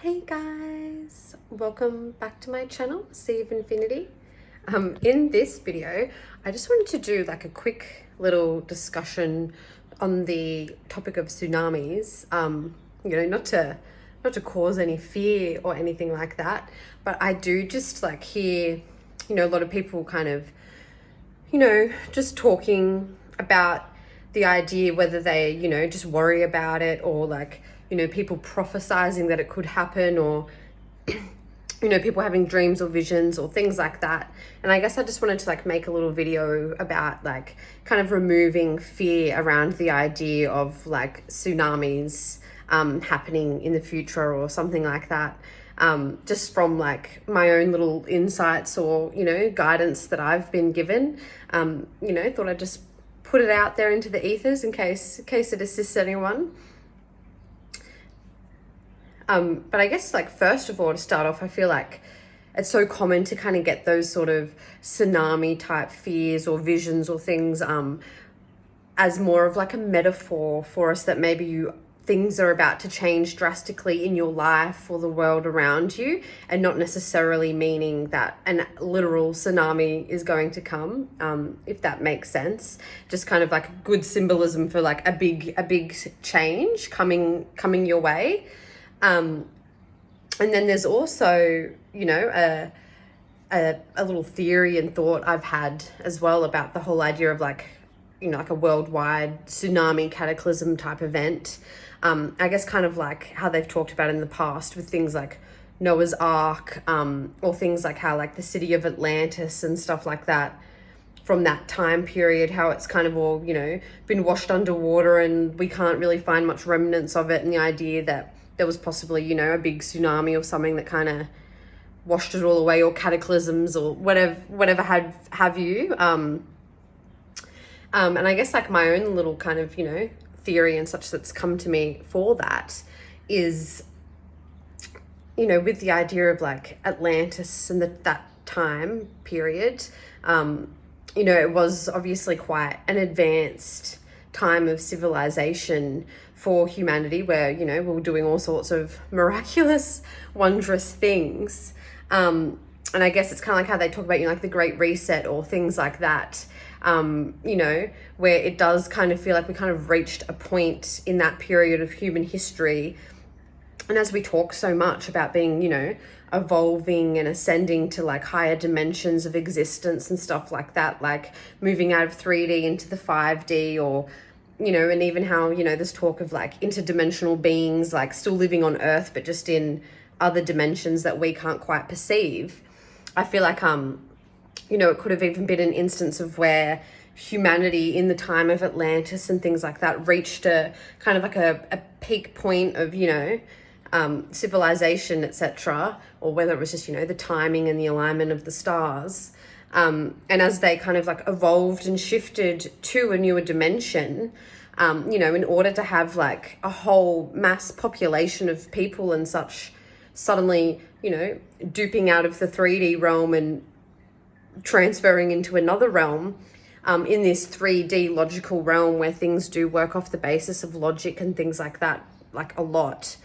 Hey guys, welcome back to my channel, Sea of Infinity. In this video, I just wanted to do like a quick little discussion on the topic of tsunamis. Not to cause any fear or anything like that, but I do just like hear, a lot of people kind of, just talking about the idea whether they, just worry about it or like, people prophesizing that it could happen or, people having dreams or visions or things like that. And I guess I just wanted to like make a little video about like kind of removing fear around the idea of like tsunamis happening in the future or something like that. Just from like my own little insights or, guidance that I've been given. Thought I'd just put it out there into the ethers in case it assists anyone. But I guess like first of all, to start off, I feel like it's so common to kind of get those sort of tsunami type fears or visions or things as more of like a metaphor for us that maybe things are about to change drastically in your life or the world around you, and not necessarily meaning that a literal tsunami is going to come, if that makes sense. Just kind of like a good symbolism for like a big change coming your way. And then there's also, a little theory and thought I've had as well about the whole idea of like, like a worldwide tsunami cataclysm type event. I guess kind of like how they've talked about in the past with things like Noah's Ark, or things like how like the city of Atlantis and stuff like that from that time period, how it's kind of all, been washed underwater and we can't really find much remnants of it. And the idea that there was possibly, a big tsunami or something that kind of washed it all away, or cataclysms or whatever have you. And I guess like my own little kind of, theory and such that's come to me for that is, with the idea of like Atlantis and that time period, it was obviously quite an advanced time of civilization for humanity where, we were doing all sorts of miraculous, wondrous things. And I guess it's kind of like how they talk about, like the Great Reset or things like that, where it does kind of feel like we kind of reached a point in that period of human history. And as we talk so much about being, evolving and ascending to like higher dimensions of existence and stuff like that, like moving out of 3D into the 5D, or and even how, there's talk of like interdimensional beings, like still living on Earth, but just in other dimensions that we can't quite perceive. I feel like, it could have even been an instance of where humanity in the time of Atlantis and things like that reached a kind of like a peak point of, civilization, etc., or whether it was just, the timing and the alignment of the stars. And as they kind of like evolved and shifted to a newer dimension, in order to have like a whole mass population of people and such suddenly, duping out of the 3D realm and transferring into another realm, in this 3D logical realm where things do work off the basis of logic and things like that, like a lot.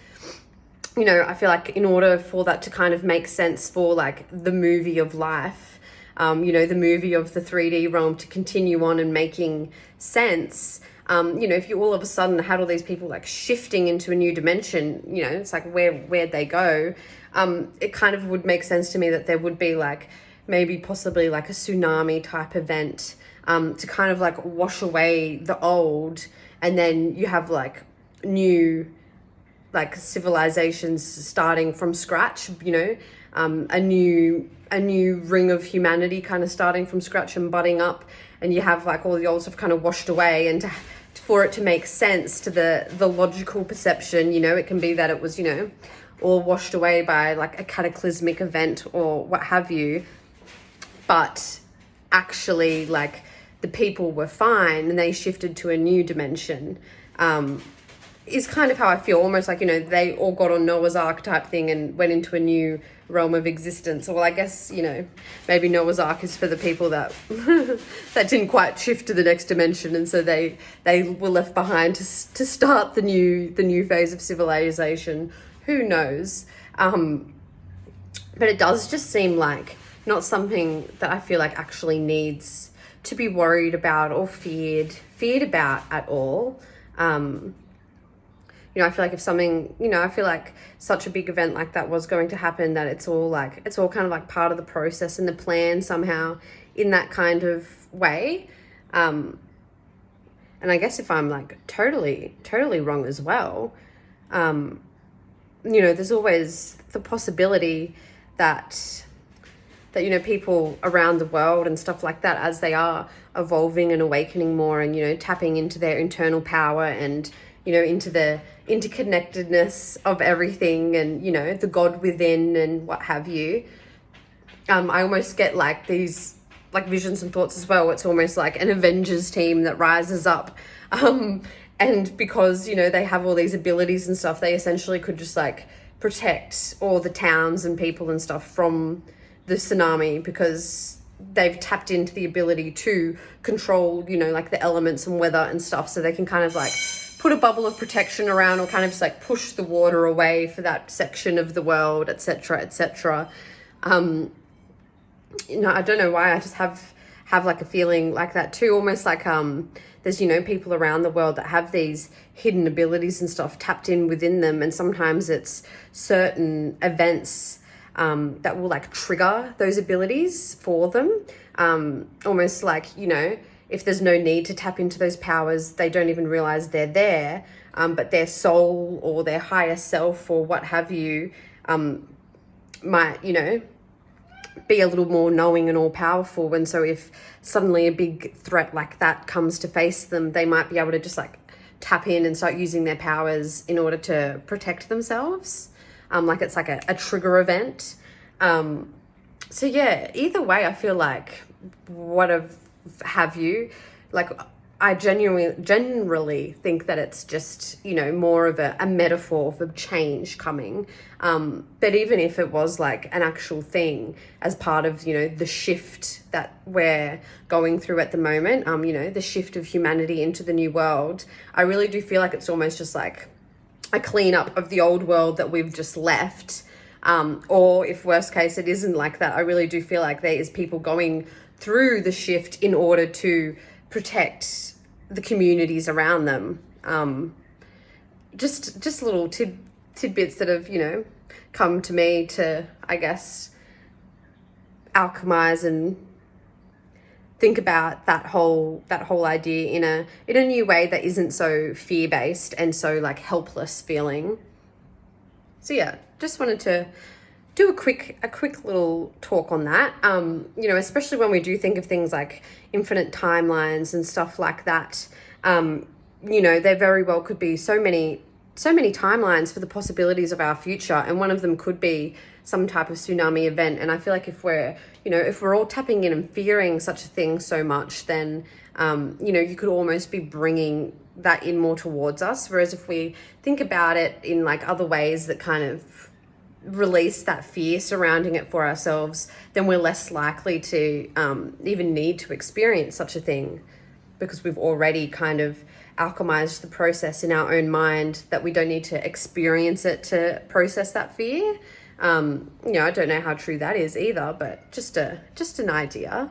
I feel like in order for that to kind of make sense for like the movie of life, the movie of the 3D realm to continue on and making sense, if you all of a sudden had all these people like shifting into a new dimension, it's like where'd they go? It kind of would make sense to me that there would be like maybe possibly like a tsunami type event, to kind of like wash away the old, and then you have like new like civilizations starting from scratch, a new ring of humanity kind of starting from scratch and budding up, and you have like all the old stuff kind of washed away, and for it to make sense to the logical perception, it can be that it was, all washed away by like a cataclysmic event or what have you, but actually like the people were fine and they shifted to a new dimension, is kind of how I feel, almost like, they all got on Noah's Ark type thing and went into a new realm of existence. Well, I guess, maybe Noah's Ark is for the people that that didn't quite shift to the next dimension, and so they were left behind to start the new phase of civilization. who knows? But it does just seem like not something that I feel like actually needs to be worried about or feared about at all. I feel like if something, I feel like such a big event like that was going to happen, that it's all kind of like part of the process and the plan somehow in that kind of way. And I guess if I'm like totally wrong as well, there's always the possibility that people around the world and stuff like that, as they are evolving and awakening more and, tapping into their internal power and, into the interconnectedness of everything and, the God within and what have you. I almost get like these like visions and thoughts as well. It's almost like an Avengers team that rises up. And because, they have all these abilities and stuff, they essentially could just like protect all the towns and people and stuff from the tsunami, because they've tapped into the ability to control, like the elements and weather and stuff. So they can kind of like put a bubble of protection around, or kind of just like push the water away for that section of the world, etc., etc. I don't know why, I just have like a feeling like that too, almost like there's people around the world that have these hidden abilities and stuff tapped in within them, and sometimes it's certain events that will like trigger those abilities for them, almost like if there's no need to tap into those powers, they don't even realize they're there, but their soul or their higher self or what have you might be a little more knowing and all powerful. And so if suddenly a big threat like that comes to face them, they might be able to just like tap in and start using their powers in order to protect themselves. Like it's like a trigger event. So yeah, either way, I feel like have you, like I generally think that it's just, more of a metaphor for change coming. But even if it was like an actual thing as part of, the shift that we're going through at the moment, the shift of humanity into the new world, I really do feel like it's almost just like a cleanup of the old world that we've just left. Or if worst case, it isn't like that, I really do feel like there is people going through the shift in order to protect the communities around them. Just little tidbits that have, come to me to, I guess, alchemize and think about that whole idea in a new way that isn't so fear-based and so like helpless feeling. So yeah, just wanted to do a quick little talk on that. Especially when we do think of things like infinite timelines and stuff like that. There very well could be so many timelines for the possibilities of our future, and one of them could be some type of tsunami event. And I feel like if we're all tapping in and fearing such a thing so much, then you could almost be bringing that in more towards us. Whereas if we think about it in like other ways that kind of release that fear surrounding it for ourselves, then we're less likely to even need to experience such a thing, because we've already kind of alchemized the process in our own mind that we don't need to experience it to process that fear. I don't know how true that is either, but just an idea.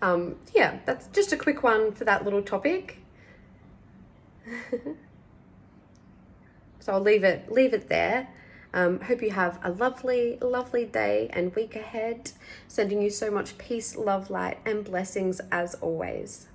That's just a quick one for that little topic. So I'll leave it there. Hope you have a lovely day and week ahead. Sending you so much peace, love, light, and blessings as always.